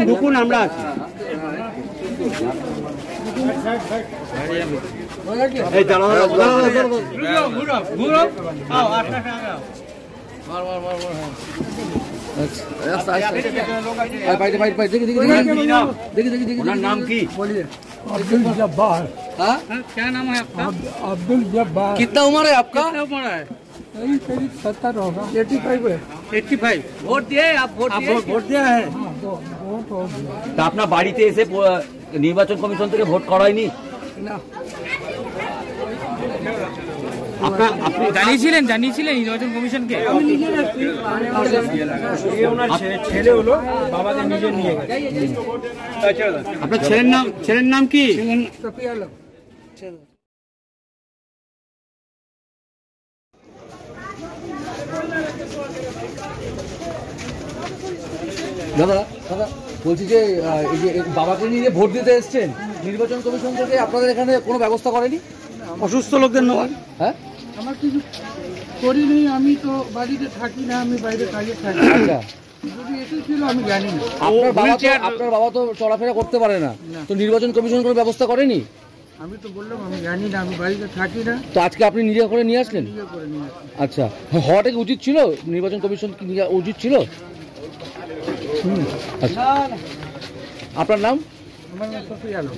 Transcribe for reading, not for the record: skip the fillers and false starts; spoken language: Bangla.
ঢুকুন আমরা আছি। नाम की अब्दुल जब्बार। हाँ? क्या नाम है आपका? अब्दुल जब्बार। कितना उम्र है आपका? कितना उम्र है? करीब 70 होगा। 85 है। 85 वोट दिए आप? ভোট দেওয়া है। हाँ, वोट हो गया। তা আপনার বাড়িতে এসে নির্বাচন কমিশন থেকে ভোট করা হয়নি? ना আপনি জানিয়েছিলেন নির্বাচন কমিশনকে? আমি নিজে আসছি। ছেলে হলো বাবাকে নিজে নিয়ে গেছে। আপনার ছেলের নাম কি? सफिया लोग। দাদা দাদা বলছি যে এই যে বাবাকে নিয়ে ভোট দিতে এসেছেন, নির্বাচন কমিশন থেকে আপনাদের এখানে কোনো ব্যবস্থা করেনি? অসুস্থ লোকদের নয়। হ্যাঁ, আমার কিছু করিনি, আমি তো বাড়িতে থাকি না, আমি বাইরে কাজে থাকি। আচ্ছা। যদি এসেছিল আমি জানি না। আপনার বাবা তো চলাফেরা করতে পারে না, তো নির্বাচন কমিশন কোনো ব্যবস্থা করেনি? আমি তো বললাম আমি জানি না, আমি বাড়িতে থাকি না। তো আজকে আপনি নিজে করে নিয়ে আসলেন? নিজে করে নিয়ে আসি। আচ্ছা, হওয়াটা কি উচিত ছিল? নির্বাচন কমিশন কি নিয়ে উচিত ছিল? আচ্ছা, আপনার নাম? আমার নাম সফিয়া লোক।